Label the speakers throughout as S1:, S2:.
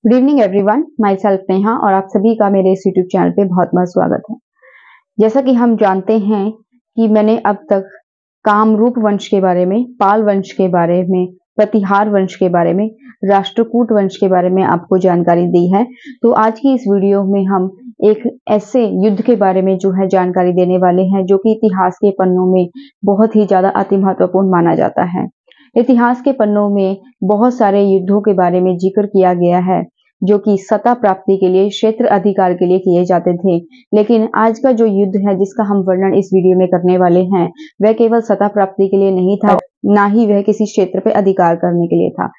S1: Good evening everyone, my self Neha और आप सभी का मेरे इस यूट्यूब चैनल पे बहुत बहुत स्वागत है। जैसा कि हम जानते हैं कि मैंने अब तक कामरूप वंश के बारे में, पाल वंश के बारे में, प्रतिहार वंश के बारे में, राष्ट्रकूट वंश के बारे में आपको जानकारी दी है। तो आज की इस वीडियो में हम एक ऐसे युद्ध के बारे में जो है जानकारी देने वाले हैं जो कि इतिहास के पन्नों में बहुत ही ज्यादा अति महत्वपूर्ण माना जाता है। इतिहास के पन्नों में बहुत सारे युद्धों के बारे में जिक्र किया गया है जो कि सत्ता प्राप्ति के लिए, क्षेत्र अधिकार के लिए किए जाते थे। लेकिन आज का जो युद्ध है जिसका हम वर्णन इस वीडियो में करने वाले हैं, वह केवल सत्ता प्राप्ति के लिए नहीं था, ना ही वह किसी क्षेत्र पे अधिकार करने के लिए था,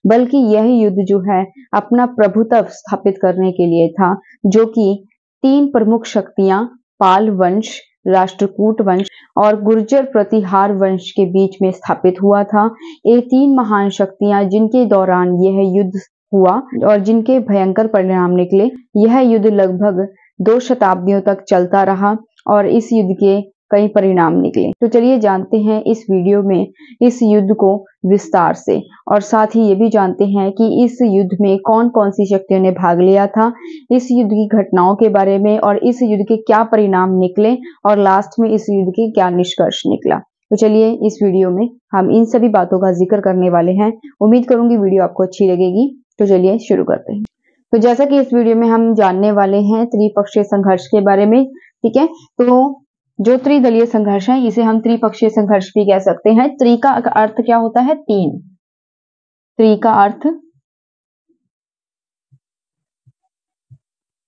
S1: बल्कि यह युद्ध जो है अपना प्रभुत्व स्थापित करने के लिए था, जो कि तीन प्रमुख शक्तियां पाल वंश, राष्ट्रकूट वंश और गुर्जर प्रतिहार वंश के बीच में स्थापित हुआ था। ये तीन महान शक्तियां जिनके दौरान यह युद्ध हुआ और जिनके भयंकर परिणाम निकले। यह युद्ध लगभग 2 शताब्दियों तक चलता रहा और इस युद्ध के कई परिणाम निकले। तो चलिए जानते हैं इस वीडियो में इस युद्ध को विस्तार से, और साथ ही ये भी जानते हैं कि इस युद्ध में कौन कौन सी शक्तियों ने भाग लिया था, इस युद्ध की घटनाओं के बारे में और इस युद्ध के क्या परिणाम निकले और लास्ट में इस युद्ध के क्या निष्कर्ष निकला। तो चलिए इस वीडियो में हम इन सभी बातों का जिक्र करने वाले हैं। उम्मीद करूंगी वीडियो आपको अच्छी लगेगी। तो चलिए शुरू करते हैं। तो जैसा कि इस वीडियो में हम जानने वाले हैं त्रिपक्षीय संघर्ष के बारे में, ठीक है। तो जो त्रिदलीय संघर्ष है इसे हम त्रिपक्षीय संघर्ष भी कह सकते हैं। त्रि का अर्थ क्या होता है? तीन। त्रि का अर्थ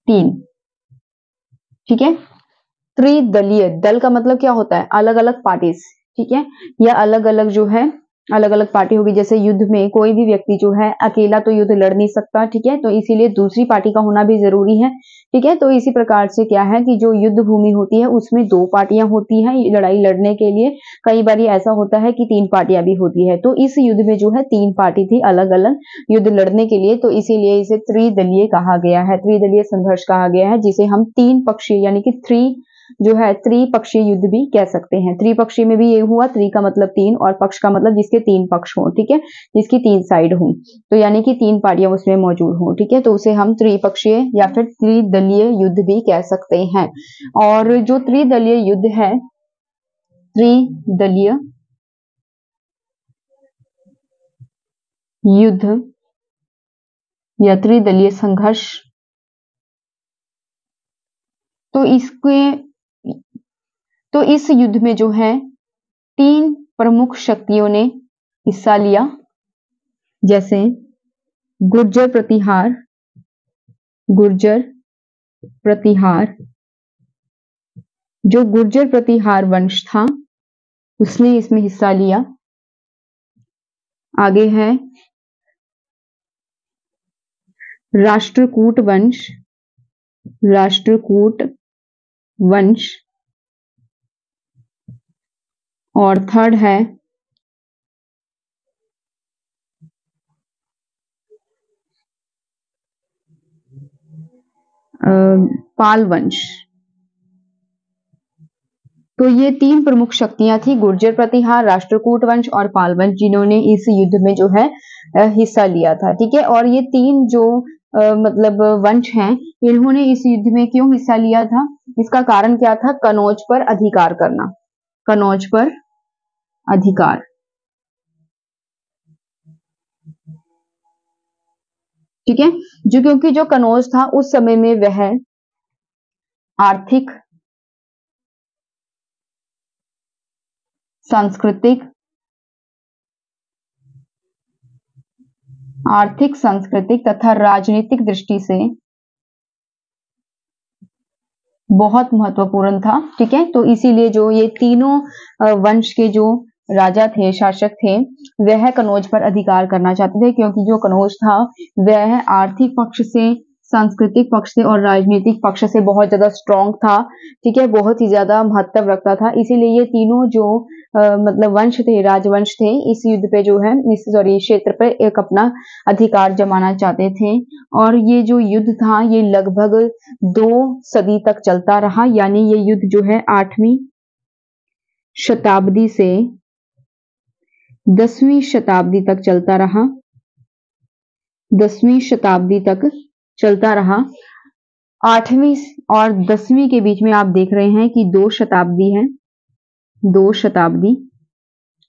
S1: तीन, ठीक है। त्रिदलीय, दल का मतलब क्या होता है? अलग अलग पार्टीज, ठीक है, या अलग अलग जो है अलग अलग पार्टी होगी। जैसे युद्ध में कोई भी व्यक्ति जो है अकेला तो युद्ध लड़ नहीं सकता, ठीक है, तो इसीलिए दूसरी पार्टी का होना भी जरूरी है, ठीक है। तो इसी प्रकार से क्या है कि जो युद्ध भूमि होती है उसमें 2 पार्टियां होती हैं लड़ाई लड़ने के लिए। कई बार ऐसा होता है कि 3 पार्टियां भी होती है। तो इस युद्ध में जो है 3 पार्टी थी अलग अलग युद्ध लड़ने के लिए, तो इसीलिए इसे त्रिदलीय कहा गया है, त्रिदलीय संघर्ष कहा गया है, जिसे हम 3 पक्षीय यानी कि जो है त्रिपक्षीय युद्ध भी कह सकते हैं। त्रिपक्षीय में भी ये हुआ, त्रि का मतलब 3 और पक्ष का मतलब जिसके 3 पक्ष हो, ठीक है, जिसकी 3 साइड हो, तो यानी कि 3 पार्टियां उसमें मौजूद हो, ठीक है, तो उसे हम त्रिपक्षीय या फिर त्रिदलीय युद्ध भी कह सकते हैं। और जो त्रिदलीय युद्ध है, त्रिदलीय युद्ध या त्रिदलीय संघर्ष, तो इस युद्ध में जो है 3 प्रमुख शक्तियों ने हिस्सा लिया, जैसे गुर्जर प्रतिहार, जो गुर्जर प्रतिहार वंश था उसने इसमें हिस्सा लिया। आगे है राष्ट्रकूट वंश और थर्ड है पाल वंश। तो ये 3 प्रमुख शक्तियां थी, गुर्जर प्रतिहार, राष्ट्रकूट वंश और पाल वंश, जिन्होंने इस युद्ध में जो है हिस्सा लिया था, ठीक है। और ये 3 जो मतलब वंश हैं, इन्होंने इस युद्ध में क्यों हिस्सा लिया था? इसका कारण क्या था? कनौज पर अधिकार करना, कनौज पर अधिकार, ठीक है। क्योंकि जो कनौज था उस समय में वह आर्थिक, सांस्कृतिक तथा राजनीतिक दृष्टि से बहुत महत्वपूर्ण था, ठीक है। तो इसीलिए जो ये तीनों वंश के जो राजा थे, शासक थे, वह कनौज पर अधिकार करना चाहते थे, क्योंकि जो कनौज था वह आर्थिक पक्ष से, सांस्कृतिक पक्ष से और राजनीतिक पक्ष से बहुत ज्यादा स्ट्रॉन्ग था, ठीक है, बहुत ही ज्यादा महत्व रखता था। इसीलिए ये तीनों जो मतलब वंश थे, राजवंश थे, इस युद्ध पे जो है क्षेत्र पे एक अपना अधिकार जमाना चाहते थे। और ये जो युद्ध था ये लगभग 2 सदी तक चलता रहा, यानी ये युद्ध जो है 8वीं शताब्दी से 10वीं शताब्दी तक चलता रहा। 10वीं शताब्दी तक चलता रहा। 8वीं और 10वीं के बीच में आप देख रहे हैं कि 2 शताब्दी है, 2 शताब्दी,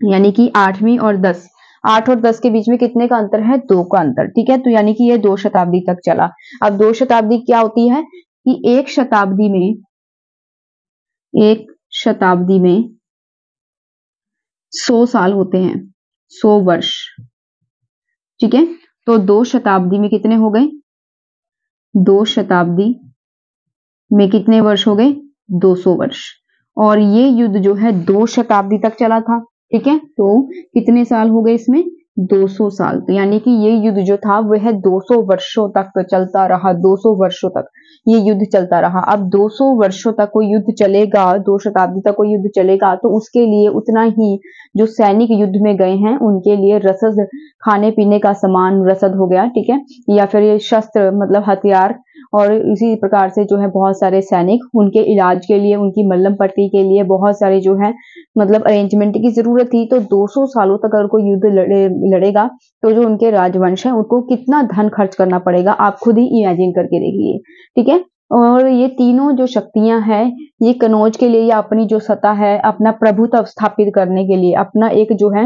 S1: यानी कि 8वीं और 10, 8 और 10 के बीच में कितने का अंतर है? 2 का अंतर, ठीक है। तो यानी कि ये 2 शताब्दी तक चला। अब 2 शताब्दी क्या होती है कि एक शताब्दी में 100 साल होते हैं, 100 वर्ष, ठीक है। तो 2 शताब्दी में कितने हो गए? 2 शताब्दी में कितने वर्ष हो गए? 200 वर्ष। और ये युद्ध जो है 2 शताब्दी तक चला था, ठीक है। तो कितने साल हो गए इसमें? 200 साल। तो यानी कि ये युद्ध जो था वह 200 वर्षों तक चलता रहा, 200 वर्षों तक ये युद्ध चलता रहा। अब 200 वर्षों तक कोई युद्ध चलेगा, 2 शताब्दी तक कोई युद्ध चलेगा, तो उसके लिए उतना ही जो सैनिक युद्ध में गए हैं उनके लिए रसद, खाने पीने का सामान रसद हो गया, ठीक है, या फिर ये शस्त्र मतलब हथियार, और इसी प्रकार से जो है बहुत सारे सैनिक, उनके इलाज के लिए, उनकी मल्लम पट्टी के लिए बहुत सारे जो है मतलब अरेंजमेंट की जरूरत थी। तो 200 सालों तक अगर कोई युद्ध लड़ेगा तो जो उनके राजवंश है उनको कितना धन खर्च करना पड़ेगा, आप खुद ही इमेजिन करके देखिए, ठीक है। और ये तीनों जो शक्तियां हैं, ये कनौज के लिए या अपनी जो सत्ता है, अपना प्रभुत्व स्थापित करने के लिए, अपना एक जो है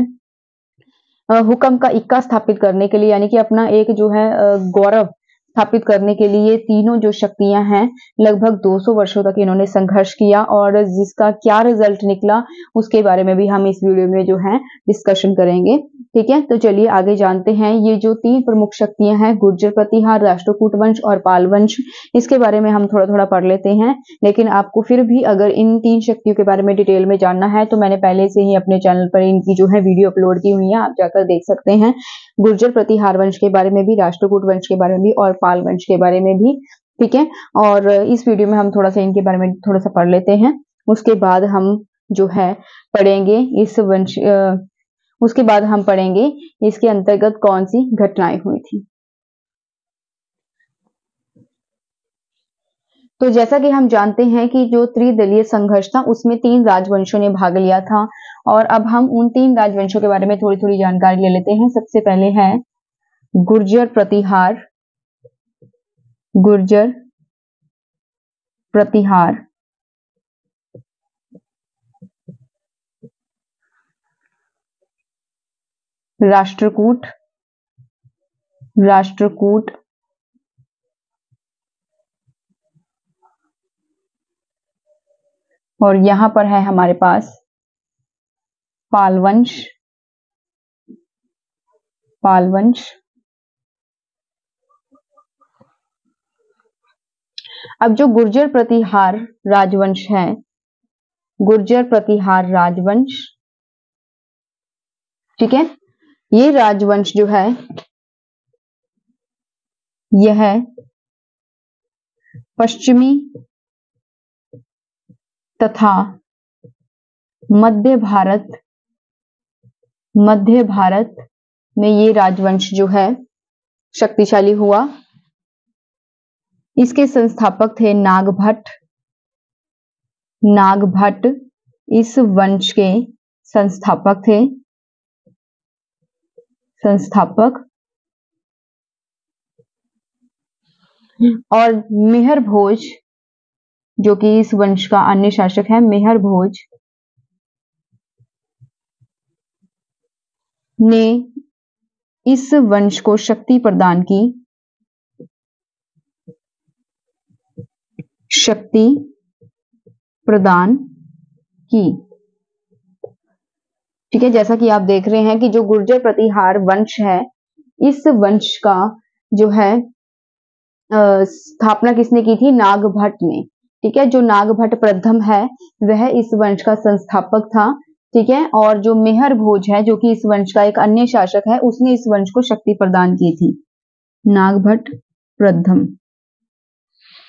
S1: हुक्म का इक्का स्थापित करने के लिए, यानी कि अपना एक जो है गौरव स्थापित करने के लिए, तीनों जो शक्तियां हैं लगभग 200 वर्षों तक इन्होंने संघर्ष किया, और जिसका क्या रिजल्ट निकला उसके बारे में भी हम इस वीडियो में जो है डिस्कशन करेंगे, ठीक है। तो चलिए आगे जानते हैं। ये जो 3 प्रमुख शक्तियां हैं, गुर्जर प्रतिहार, राष्ट्रकूट वंश और पाल वंश, इसके बारे में हम थोड़ा थोड़ा पढ़ लेते हैं। लेकिन आपको फिर भी अगर इन 3 शक्तियों के बारे में डिटेल में जानना है तो मैंने पहले से ही अपने चैनल पर इनकी जो है वीडियो अपलोड की हुई है, आप जाकर देख सकते हैं। गुर्जर प्रतिहार वंश के बारे में भी, राष्ट्रकूट वंश के बारे में भी और पाल वंश के बारे में भी, ठीक है। और इस वीडियो में हम थोड़ा सा इनके बारे में थोड़ा सा पढ़ लेते हैं। उसके बाद हम जो है पढ़ेंगे इस वंश उसके बाद हम पढ़ेंगे इसके अंतर्गत कौन सी घटनाएं हुई थी। तो जैसा कि हम जानते हैं कि जो त्रिदलीय संघर्ष था उसमें 3 राजवंशों ने भाग लिया था, और अब हम उन 3 राजवंशों के बारे में थोड़ी थोड़ी जानकारी ले लेते हैं। सबसे पहले है गुर्जर प्रतिहार, गुर्जर प्रतिहार, राष्ट्रकूट, राष्ट्रकूट, और यहां पर है हमारे पास पाल वंश, पाल वंश। अब जो गुर्जर प्रतिहार राजवंश है, गुर्जर प्रतिहार राजवंश, ठीक है, ये राजवंश जो है यह पश्चिमी तथा मध्य भारत में ये राजवंश जो है शक्तिशाली हुआ। इसके संस्थापक थे नागभट्ट, नागभट्ट इस वंश के संस्थापक थे, संस्थापक। और मेहर भोज जो कि इस वंश का अन्य शासक है, मेहर भोज ने इस वंश को शक्ति प्रदान की, शक्ति प्रदान की, ठीक है। जैसा कि आप देख रहे हैं कि जो गुर्जर प्रतिहार वंश है, इस वंश का जो है स्थापना किसने की थी? नागभट्ट ने, ठीक है। जो नागभट्ट प्रथम है वह इस वंश का संस्थापक था, ठीक है। और जो मेहर भोज है जो कि इस वंश का एक अन्य शासक है, उसने इस वंश को शक्ति प्रदान की थी। नागभट्ट प्रथम,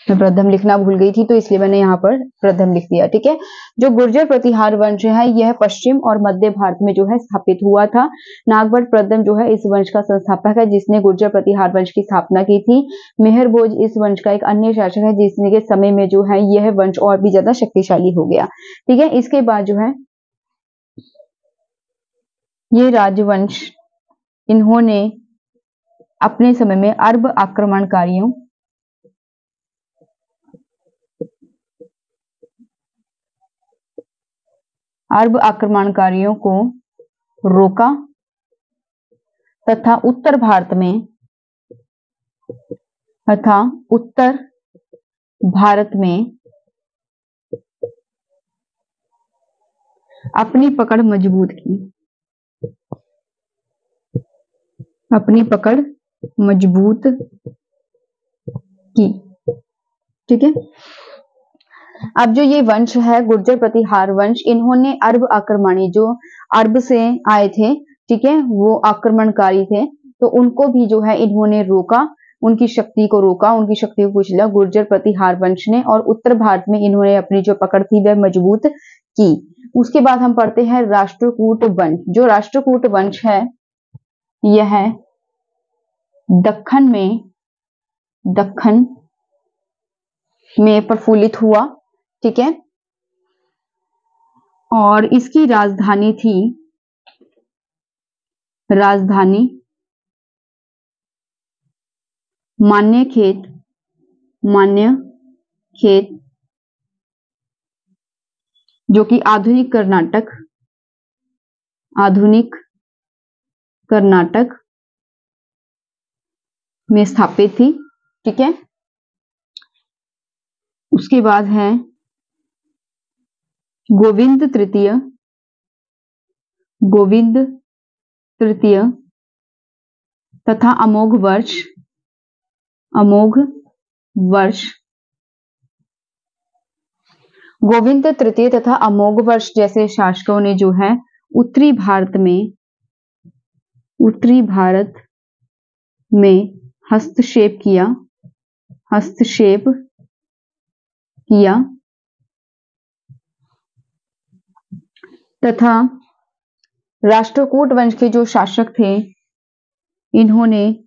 S1: मैं प्रथम लिखना भूल गई थी तो इसलिए मैंने यहाँ पर प्रथम लिख दिया, ठीक है। जो गुर्जर प्रतिहार वंश है यह पश्चिम और मध्य भारत में जो है स्थापित हुआ था। नागभट्ट प्रथम जो है इस वंश का संस्थापक है जिसने गुर्जर प्रतिहार वंश की स्थापना की थी। मेहर भोज इस वंश का एक अन्य शासक है जिसने के समय में जो है यह वंश और भी ज्यादा शक्तिशाली हो गया, ठीक है। इसके बाद जो है ये राजवंश, इन्होंने अपने समय में अरब आक्रमणकारियों को रोका तथा उत्तर भारत में अपनी पकड़ मजबूत की। ठीक है। अब जो ये वंश है गुर्जर प्रतिहार वंश, इन्होंने अरब आक्रमणी, जो अरब से आए थे, ठीक है, वो आक्रमणकारी थे, तो उनको भी जो है इन्होंने रोका, उनकी शक्ति को कुचला गुर्जर प्रतिहार वंश ने, और उत्तर भारत में इन्होंने अपनी जो पकड़ थी वह मजबूत की। उसके बाद हम पढ़ते हैं राष्ट्रकूट वंश। जो राष्ट्रकूट वंश है यह दक्कन में प्रफुल्लित हुआ। ठीक है। और इसकी राजधानी थी मान्यखेत, जो कि आधुनिक कर्नाटक में स्थापित थी। ठीक है। उसके बाद है गोविंद तृतीय तथा अमोघ वर्ष। गोविंद तृतीय तथा अमोघ वर्ष जैसे शासकों ने जो है उत्तरी भारत में हस्तक्षेप किया तथा राष्ट्रकूट वंश के जो शासक थे इन्होंने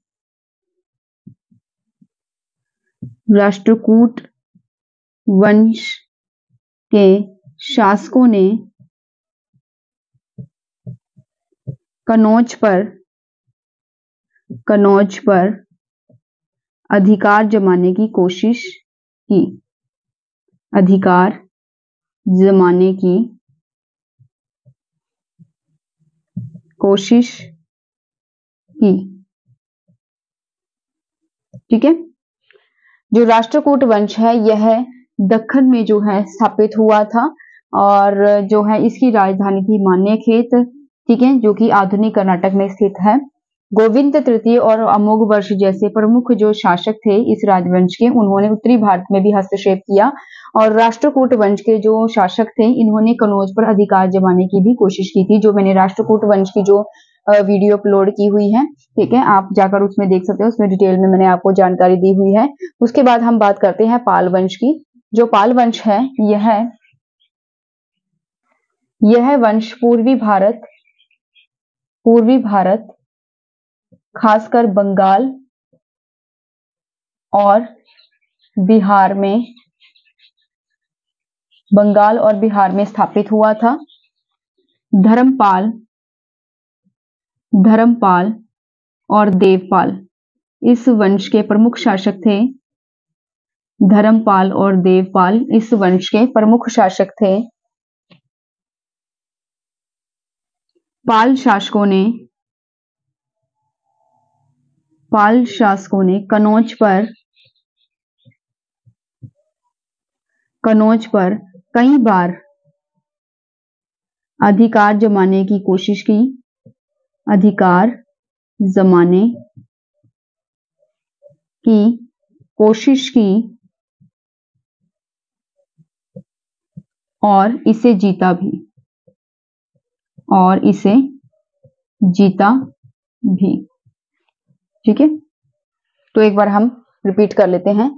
S1: राष्ट्रकूट वंश के शासकों ने कनौज पर अधिकार जमाने की कोशिश की। ठीक है। जो राष्ट्रकूट वंश है यह दक्कन में जो है स्थापित हुआ था, और जो है इसकी राजधानी थी मान्यखेत। ठीक है। जो कि आधुनिक कर्नाटक में स्थित है। गोविंद तृतीय और अमोघ वर्ष जैसे प्रमुख जो शासक थे इस राजवंश के, उन्होंने उत्तरी भारत में भी हस्तक्षेप किया, और राष्ट्रकूट वंश के जो शासक थे इन्होंने कनौज पर अधिकार जमाने की भी कोशिश की थी। जो मैंने राष्ट्रकूट वंश की जो वीडियो अपलोड की हुई है, ठीक है, आप जाकर उसमें देख सकते हो, उसमें डिटेल में मैंने आपको जानकारी दी हुई है। उसके बाद हम बात करते हैं पाल वंश की। जो पाल वंश है यह वंश पूर्वी भारत खासकर बंगाल और बिहार में स्थापित हुआ था। धर्मपाल और देवपाल इस वंश के प्रमुख शासक थे। धर्मपाल और देवपाल इस वंश के प्रमुख शासक थे। पाल शासकों ने कनौज पर कई बार अधिकार जमाने की कोशिश की और इसे जीता भी। ठीक है। तो एक बार हम रिपीट कर लेते हैं।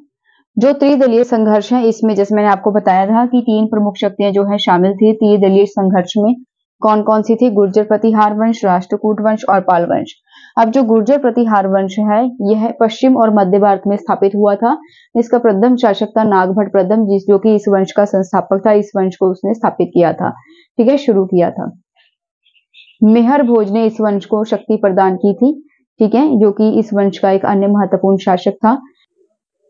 S1: जो त्रिदलीय संघर्ष है इसमें जैसे मैंने आपको बताया था कि 3 प्रमुख शक्तियां जो है शामिल थी त्रिदलीय संघर्ष में। कौन कौन सी थी? गुर्जर प्रतिहार वंश, राष्ट्रकूट वंश और पाल वंश। अब जो गुर्जर प्रतिहार वंश है यह पश्चिम और मध्य भारत में स्थापित हुआ था। इसका प्रथम शासक था नागभट्ट प्रथम, जो कि इस वंश का संस्थापक था। इस वंश को उसने स्थापित किया था, ठीक है, शुरू किया था। मेहर भोज ने इस वंश को शक्ति प्रदान की थी। ठीक है, जो कि इस वंश का एक अन्य महत्वपूर्ण शासक था।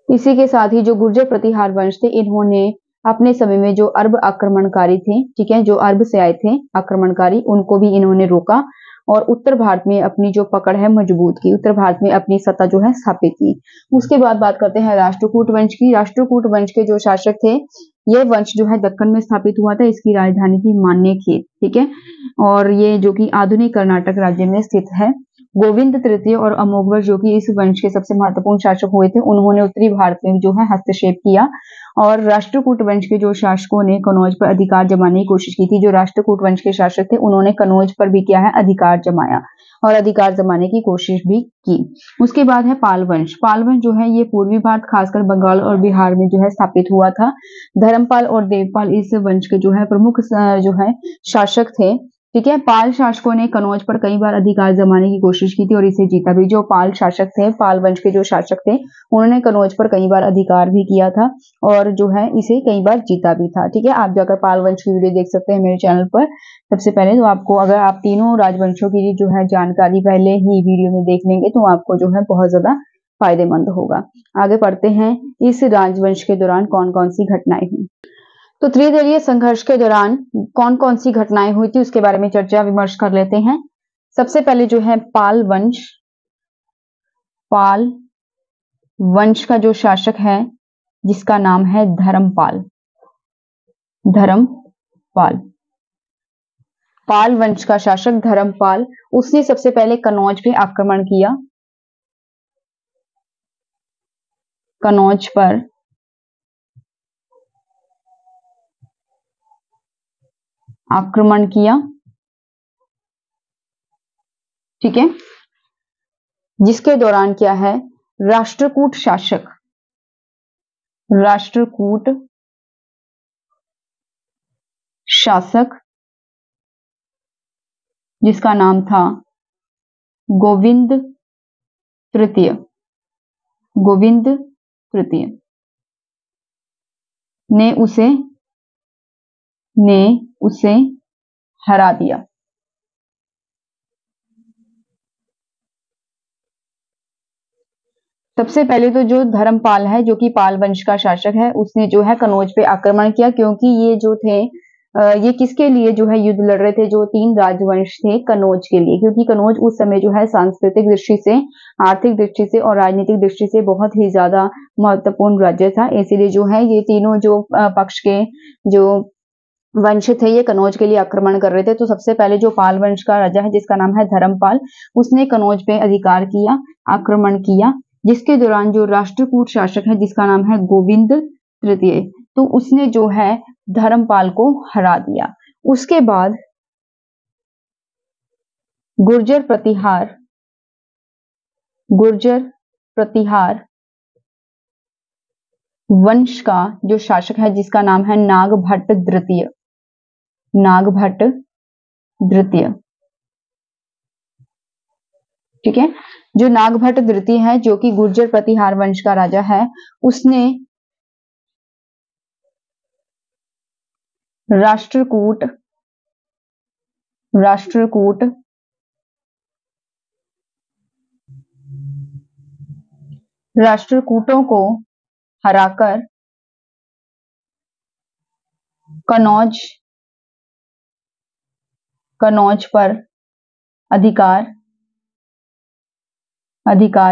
S1: इसी के साथ ही जो गुर्जर प्रतिहार वंश थे, इन्होंने अपने समय में जो अरब आक्रमणकारी थे, ठीक है, जो अरब से आए थे आक्रमणकारी, उनको भी इन्होंने रोका और उत्तर भारत में अपनी जो पकड़ है मजबूत की, उत्तर भारत में अपनी सत्ता जो है स्थापित की। उसके बाद बात करते हैं राष्ट्रकूट वंश की। राष्ट्रकूट वंश के जो शासक थे, यह वंश जो है दक्कन में स्थापित हुआ था। इसकी राजधानी थी मान्यखेत, ठीक है, और ये जो कि आधुनिक कर्नाटक राज्य में स्थित है। गोविंद तृतीय और अमोघवर्ष जो कि इस वंश के सबसे महत्वपूर्ण शासक हुए थे, उन्होंने उत्तरी भारत में जो है हस्तक्षेप किया और राष्ट्रकूट वंश के जो शासकों ने कनौज पर अधिकार जमाने की कोशिश की थी। जो राष्ट्रकूट वंश के शासक थे, उन्होंने कनौज पर भी क्या है अधिकार जमाया और अधिकार जमाने की कोशिश भी की। उसके बाद है पाल वंश। पाल वंश जो है ये पूर्वी भारत, खासकर बंगाल और बिहार में जो है स्थापित हुआ था। धर्मपाल और देवपाल इस वंश के जो है प्रमुख जो है शासक थे, ठीक है। पाल शासकों ने कनौज पर कई बार अधिकार जमाने की कोशिश की थी और इसे जीता भी। जो पाल शासक थे, पाल वंश के जो शासक थे, उन्होंने कनौज पर कई बार अधिकार भी किया था और जो है इसे कई बार जीता भी था, ठीक है। आप जाकर पाल वंश की वीडियो देख सकते हैं मेरे चैनल पर। सबसे पहले तो आपको, अगर आप तीनों राजवंशों की जो है जानकारी पहले ही वीडियो में देख लेंगे तो आपको जो है बहुत ज्यादा फायदेमंद होगा। आगे बढ़ते हैं, इस राजवंश के दौरान कौन कौन सी घटनाएं हुई। तो त्रिदलीय संघर्ष के दौरान कौन कौन सी घटनाएं हुई थी उसके बारे में चर्चा विमर्श कर लेते हैं। सबसे पहले जो है पाल वंश। पाल वंश का जो शासक है जिसका नाम है धर्मपाल। धर्मपाल, पाल वंश का शासक धर्मपाल, उसने सबसे पहले कनौज पे आक्रमण किया। कनौज पर आक्रमण किया, ठीक है, जिसके दौरान क्या है राष्ट्रकूट शासक, राष्ट्रकूट शासक जिसका नाम था गोविंद तृतीय, गोविंद तृतीय ने उसे हरा दिया। सबसे पहले तो जो धर्मपाल है, जो कि पाल वंश का शासक है, उसने जो है कनौज पे आक्रमण किया, क्योंकि ये जो थे ये किसके लिए जो है युद्ध लड़ रहे थे, जो तीन राजवंश थे कनौज के लिए, क्योंकि कनौज उस समय जो है सांस्कृतिक दृष्टि से, आर्थिक दृष्टि से और राजनीतिक दृष्टि से बहुत ही ज्यादा महत्वपूर्ण राज्य था। इसीलिए जो है ये तीनों जो पक्ष के जो वंश थे ये कनौज के लिए आक्रमण कर रहे थे। तो सबसे पहले जो पाल वंश का राजा है जिसका नाम है धर्मपाल, उसने कनौज पे अधिकार किया, आक्रमण किया, जिसके दौरान जो राष्ट्रकूट शासक है जिसका नाम है गोविंद तृतीय, तो उसने जो है धर्मपाल को हरा दिया। उसके बाद गुर्जर प्रतिहार, गुर्जर प्रतिहार वंश का जो शासक है जिसका नाम है नागभट्ट द्वितीय, नागभट्ट द्वितीय, ठीक है। जो नागभट्ट द्वितीय है, जो कि गुर्जर प्रतिहार वंश का राजा है, उसने राष्ट्रकूट राष्ट्रकूट राष्ट्रकूटों को हराकर कनौज कनौज पर अधिकार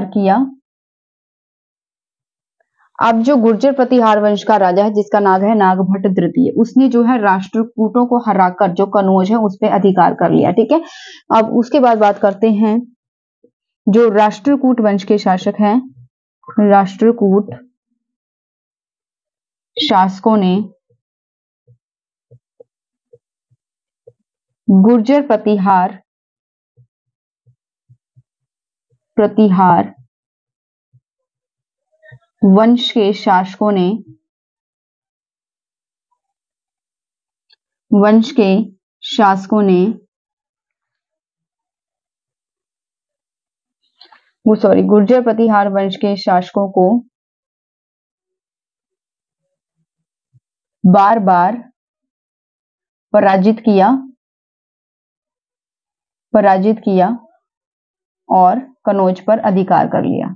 S1: किया। अब जो गुर्जर प्रतिहार वंश का राजा है जिसका नाम है नागभट्ट द्वितीय, उसने जो है राष्ट्रकूटों को हराकर जो कनौज है उस पर अधिकार कर लिया, ठीक है। अब उसके बाद बात करते हैं जो राष्ट्रकूट वंश के शासक हैं, राष्ट्रकूट शासकों ने गुर्जर प्रतिहार वंश के शासकों ने गुर्जर प्रतिहार वंश के शासकों को बार बार पराजित किया और कनौज पर अधिकार कर लिया,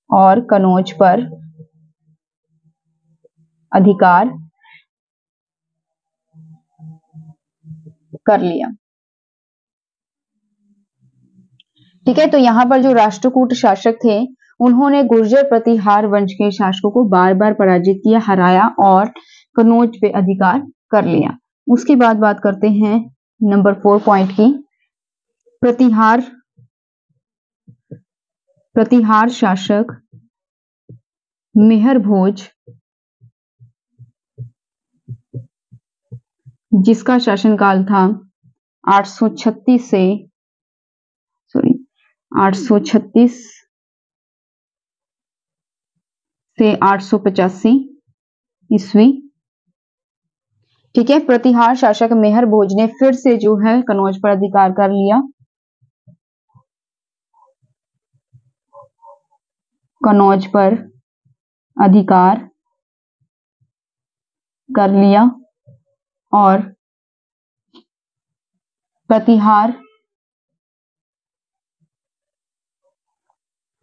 S1: और कनौज पर अधिकार कर लिया। ठीक है, तो यहाँ पर जो राष्ट्रकूट शासक थे उन्होंने गुर्जर प्रतिहार वंश के शासकों को बार बार पराजित किया, हराया और कनौज पे अधिकार कर लिया। उसके बाद बात करते हैं नंबर 4 पॉइंट की। प्रतिहार शासक मेहर भोज, जिसका शासनकाल था 836 से 885 ईस्वी। ठीक है, प्रतिहार शासक मेहर भोज ने फिर से जो है कनौज पर अधिकार कर लिया, कनौज पर अधिकार कर लिया और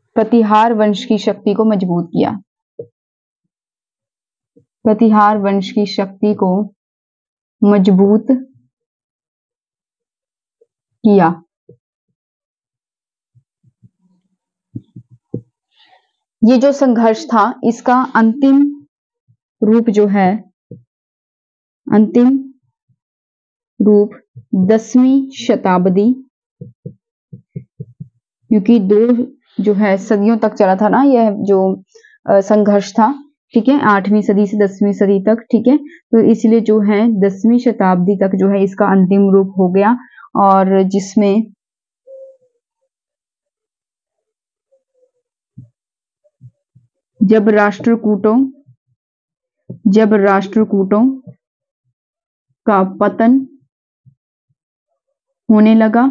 S1: प्रतिहार वंश की शक्ति को मजबूत किया। प्रतिहार वंश की शक्ति को मजबूत किया। ये जो संघर्ष था इसका अंतिम रूप जो है, अंतिम रूप 10वीं शताब्दी, क्योंकि 2 जो है सदियों तक चला था ना यह जो संघर्ष था। ठीक है, 8वीं सदी से 10वीं सदी तक। ठीक है, तो इसलिए जो है 10वीं शताब्दी तक जो है इसका अंतिम रूप हो गया, और जिसमें जब राष्ट्रकूटों का पतन होने लगा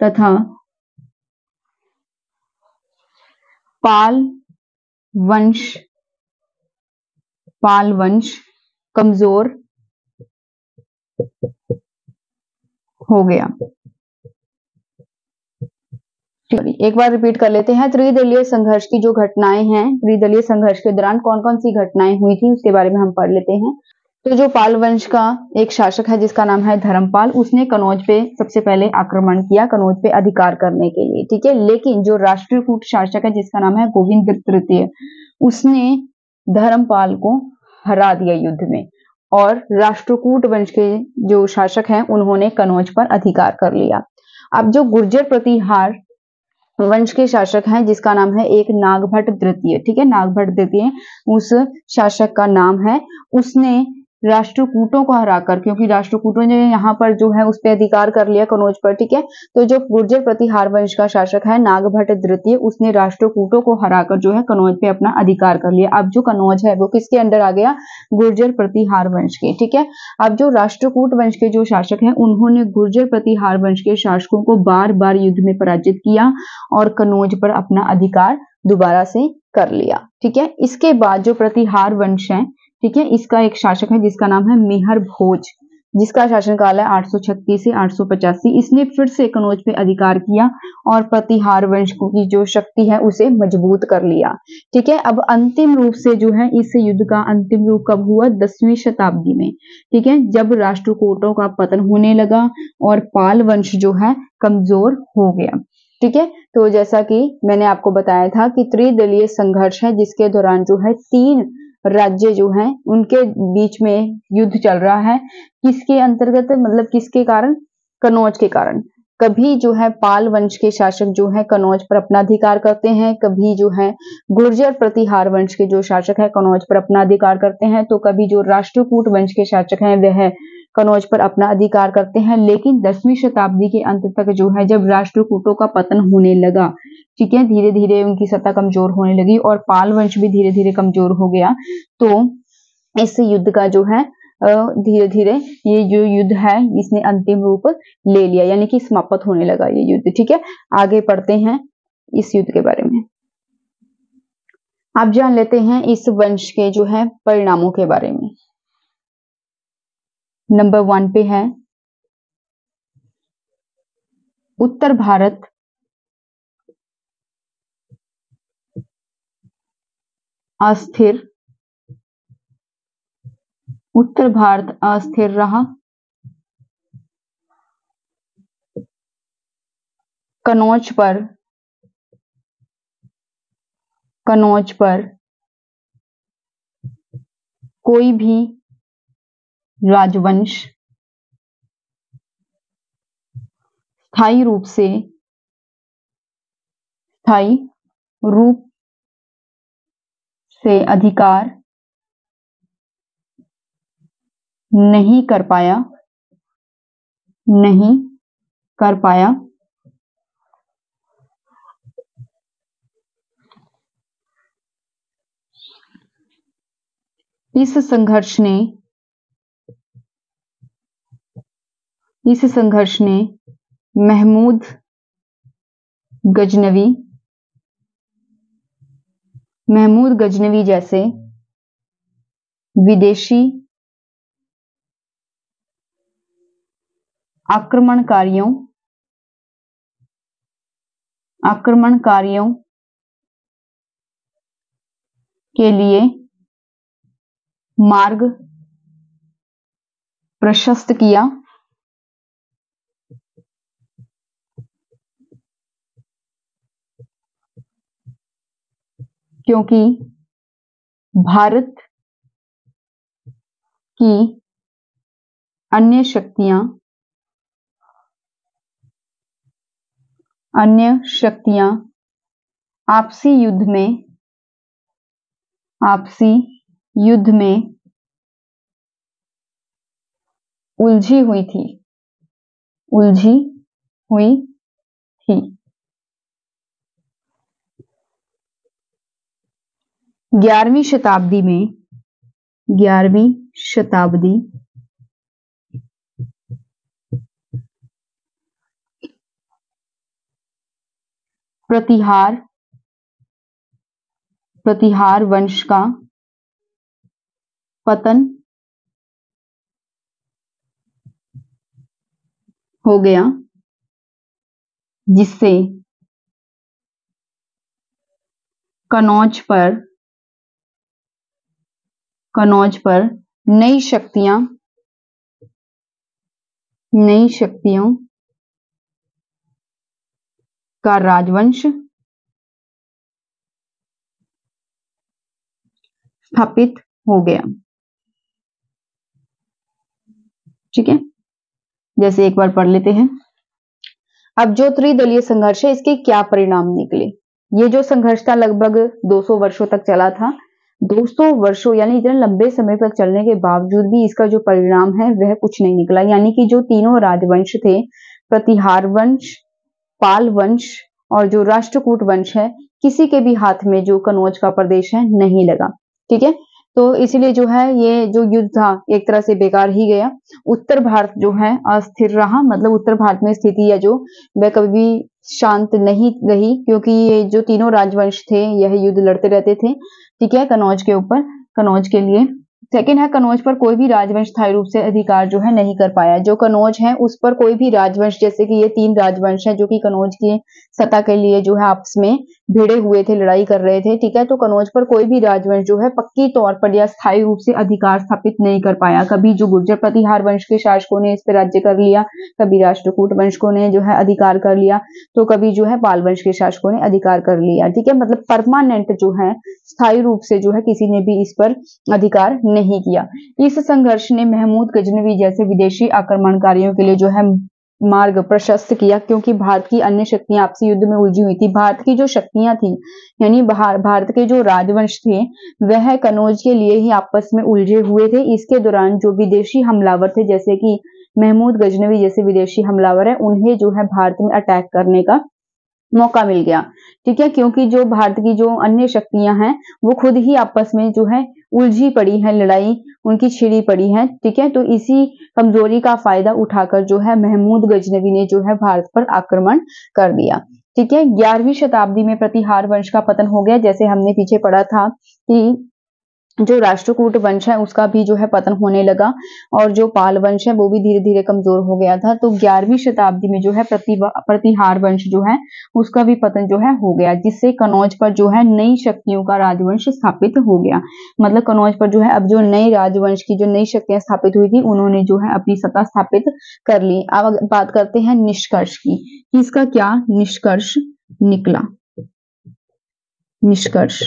S1: तथा पाल वंश कमजोर हो गया। एक बार रिपीट कर लेते हैं। त्रिदलीय संघर्ष की जो घटनाएं हैं, त्रिदलीय संघर्ष के दौरान कौन कौन सी घटनाएं हुई थी उसके बारे में हम पढ़ लेते हैं। तो जो पाल वंश का एक शासक है जिसका नाम है धर्मपाल, उसने कनौज पे सबसे पहले आक्रमण किया कनौज पे अधिकार करने के लिए। ठीक है, लेकिन जो राष्ट्रकूट शासक है जिसका नाम है गोविंद तृतीय, उसने धर्मपाल को हरा दिया युद्ध में, और राष्ट्रकूट वंश के जो शासक हैं उन्होंने कनौज पर अधिकार कर लिया। अब जो गुर्जर प्रतिहार वंश के शासक हैं जिसका नाम है एक नागभट्ट द्वितीय, ठीक है, नागभट्ट द्वितीय उस शासक का नाम है, उसने राष्ट्रकूटों को हराकर, क्योंकि राष्ट्रकूटों ने यहाँ पर जो है उस पर अधिकार कर लिया कनौज पर। ठीक है, तो जो गुर्जर प्रतिहार वंश का शासक है नागभट्ट द्वितीय, उसने राष्ट्रकूटों को हराकर जो है कनौज पे अपना अधिकार कर लिया। अब जो कनौज है वो किसके अंडर आ गया? गुर्जर प्रतिहार वंश के। ठीक है, अब जो राष्ट्रकूट वंश के जो शासक हैं उन्होंने गुर्जर प्रतिहार वंश के शासकों को बार बार युद्ध में पराजित किया और कनौज पर अपना अधिकार दोबारा से कर लिया। ठीक है, इसके बाद जो प्रतिहार वंश है, ठीक है, इसका एक शासक है जिसका नाम है मेहर भोज, जिसका शासनकाल है 836 से 885। इसने फिर से कनौज पे अधिकार किया और प्रतिहार वंश की जो शक्ति है उसे मजबूत कर लिया। ठीक है, अब अंतिम रूप से जो है इस युद्ध का अंतिम रूप कब हुआ? 10वीं शताब्दी में। ठीक है, जब राष्ट्रकूटों का पतन होने लगा और पाल वंश जो है कमजोर हो गया। ठीक है, तो जैसा कि मैंने आपको बताया था कि त्रिदलीय संघर्ष है जिसके दौरान जो है 3 राज्य जो हैं उनके बीच में युद्ध चल रहा है। किसके अंतर्गत? मतलब किसके कारण? कनौज के कारण। कभी जो है पाल वंश के शासक जो है कनौज पर अपना अधिकार करते हैं, कभी जो है गुर्जर प्रतिहार वंश के जो शासक है कनौज पर अपना अधिकार करते हैं, तो कभी जो राष्ट्रकूट वंश के शासक हैं वह कनौज पर अपना अधिकार करते हैं। लेकिन 10वीं शताब्दी के अंत तक जो है जब राष्ट्रकूटों का पतन होने लगा, ठीक है, धीरे धीरे उनकी सत्ता कमजोर होने लगी और पाल वंश भी धीरे धीरे कमजोर हो गया, तो इस युद्ध का जो है धीरे धीरे ये जो युद्ध है इसने अंतिम रूप ले लिया, यानी कि समाप्त होने लगा ये युद्ध। ठीक है, आगे पढ़ते हैं इस युद्ध के बारे में। आप जान लेते हैं इस वंश के जो है परिणामों के बारे में। नंबर 1 पे है उत्तर भारत अस्थिर, उत्तर भारत अस्थिर रहा। कनौज पर कोई भी राजवंश स्थायी रूप से अधिकार नहीं कर पाया। इस संघर्ष ने महमूद गजनवी जैसे विदेशी आक्रमणकारियों के लिए मार्ग प्रशस्त किया। क्योंकि भारत की अन्य शक्तियां आपसी युद्ध में उलझी हुई थी। 11वीं शताब्दी प्रतिहार वंश का पतन हो गया, जिससे कनौज पर नई शक्तियों का राजवंश स्थापित हो गया। ठीक है, जैसे एक बार पढ़ लेते हैं। अब जो त्रिदलीय संघर्ष है, इसके क्या परिणाम निकले। ये जो संघर्ष था लगभग 200 वर्षों तक चला था। 200 वर्षों यानी इतने लंबे समय तक चलने के बावजूद भी इसका जो परिणाम है वह कुछ नहीं निकला। यानी कि जो तीनों राजवंश थे, प्रतिहार वंश, पाल वंश और जो राष्ट्रकूट वंश है, किसी के भी हाथ में जो कनौज का प्रदेश है नहीं लगा। ठीक है, तो इसलिए जो है ये जो युद्ध था एक तरह से बेकार ही गया। उत्तर भारत जो है अस्थिर रहा, मतलब उत्तर भारत में स्थिति है जो वह कभी भी शांत नहीं रही, क्योंकि ये जो तीनों राजवंश थे यह युद्ध लड़ते रहते थे। ठीक है, कनौज के ऊपर, कनौज के लिए। सेकंड है, कनौज पर कोई भी राजवंश स्थायी रूप से अधिकार जो है नहीं कर पाया। जो कनौज है उस पर कोई भी राजवंश, जैसे कि ये 3 राजवंश है जो कि कनौज की सत्ता के लिए जो है आपस में भिड़े हुए थे, लड़ाई कर रहे थे। ठीक है, तो कनौज पर कोई भी राजवंश जो है पक्की तौर पर या स्थायी रूप से अधिकार स्थापित नहीं कर पाया। कभी जो गुर्जर प्रतिहार वंश के शासकों ने इस पर राज्य कर लिया, कभी राष्ट्रकूट वंशकों ने जो है अधिकार कर लिया, तो कभी जो है पाल वंश के शासकों ने अधिकार कर लिया। ठीक है, मतलब परमानेंट जो है स्थायी रूप से जो है किसी ने भी इस पर अधिकार नहीं किया। इस संघर्ष ने महमूद गजनवी जैसे विदेशी आक्रमणकारियों के लिए जो है मार्ग प्रशस्त किया, क्योंकि भारत की अन्य शक्तियां आपसी युद्ध में उलझी हुई थी। भारत की जो शक्तियां थी, यानी भारत के जो राजवंश थे, वह कनौज के लिए ही आपस में उलझे हुए थे। इसके दौरान जो विदेशी हमलावर थे, जैसे कि महमूद गजनवी जैसे विदेशी हमलावर है, उन्हें जो है भारत में अटैक करने का मौका मिल गया। ठीक है, क्योंकि जो भारत की जो अन्य शक्तियां हैं वो खुद ही आपस में जो है उलझी पड़ी है, लड़ाई उनकी छिड़ी पड़ी है। ठीक है, तो इसी कमजोरी का फायदा उठाकर जो है महमूद गजनवी ने जो है भारत पर आक्रमण कर दिया। ठीक है, 11वीं शताब्दी में प्रतिहार वंश का पतन हो गया। जैसे हमने पीछे पढ़ा था कि जो राष्ट्रकूट वंश है उसका भी जो है पतन होने लगा और जो पाल वंश है वो भी धीरे धीरे कमजोर हो गया था। तो 11वीं शताब्दी में जो है प्रतिहार वंश जो है उसका भी पतन जो है हो गया, जिससे कनौज पर जो है नई शक्तियों का राजवंश स्थापित हो गया। मतलब कनौज पर जो है अब जो नई राजवंश की जो नई शक्तियां स्थापित हुई थी उन्होंने जो है अपनी सत्ता स्थापित कर ली। अब बात करते हैं निष्कर्ष की, कि इसका क्या निष्कर्ष निकला। निष्कर्ष,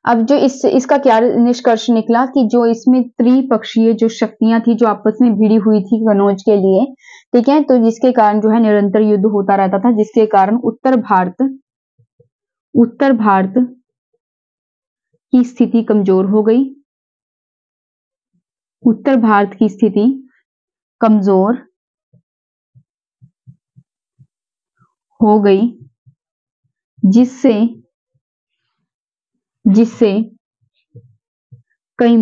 S1: अब जो इसका क्या निष्कर्ष निकला कि जो इसमें त्रिपक्षीय जो शक्तियां थी जो आपस में भिड़ी हुई थी कनौज के लिए, ठीक है, तो जिसके कारण जो है निरंतर युद्ध होता रहता था, जिसके कारण उत्तर भारत की स्थिति कमजोर हो गई। उत्तर भारत की स्थिति कमजोर हो गई, जिससे कई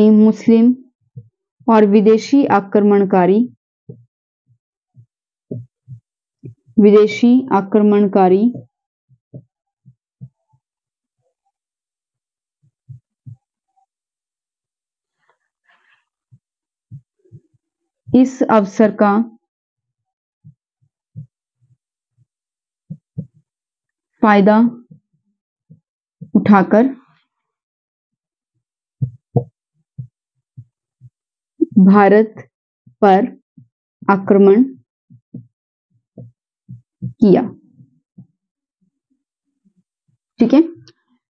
S1: मुस्लिम और विदेशी आक्रमणकारी इस अवसर का फायदा उठाकर भारत पर आक्रमण किया। ठीक है,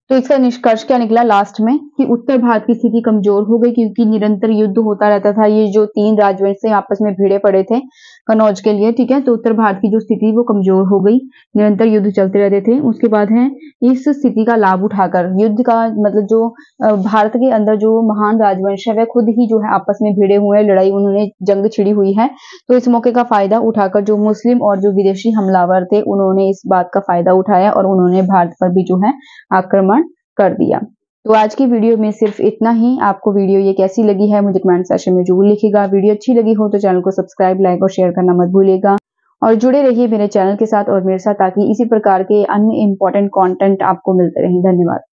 S1: तो इसका निष्कर्ष क्या निकला लास्ट में कि उत्तर भारत की स्थिति कमजोर हो गई क्योंकि निरंतर युद्ध होता रहता था। ये जो तीन राजवंश से आपस में भिड़े पड़े थे कनौज के लिए, ठीक है, तो उत्तर भारत की जो स्थिति वो कमजोर हो गई, निरंतर युद्ध चलते रहते थे। उसके बाद है इस स्थिति का लाभ उठाकर युद्ध का मतलब जो भारत के अंदर जो महान राजवंश है वह खुद ही जो है आपस में भिड़े हुए हैं, लड़ाई उन्होंने जंग छिड़ी हुई है। तो इस मौके का फायदा उठाकर जो मुस्लिम और जो विदेशी हमलावर थे उन्होंने इस बात का फायदा उठाया और उन्होंने भारत पर भी जो है आक्रमण कर दिया। तो आज की वीडियो में सिर्फ इतना ही। आपको वीडियो ये कैसी लगी है मुझे कमेंट सेक्शन में जरूर लिखिएगा। वीडियो अच्छी लगी हो तो चैनल को सब्सक्राइब, लाइक और शेयर करना मत भूलिएगा और जुड़े रहिए मेरे चैनल के साथ और मेरे साथ ताकि इसी प्रकार के अन्य इंपॉर्टेंट कंटेंट आपको मिलते रहें। धन्यवाद।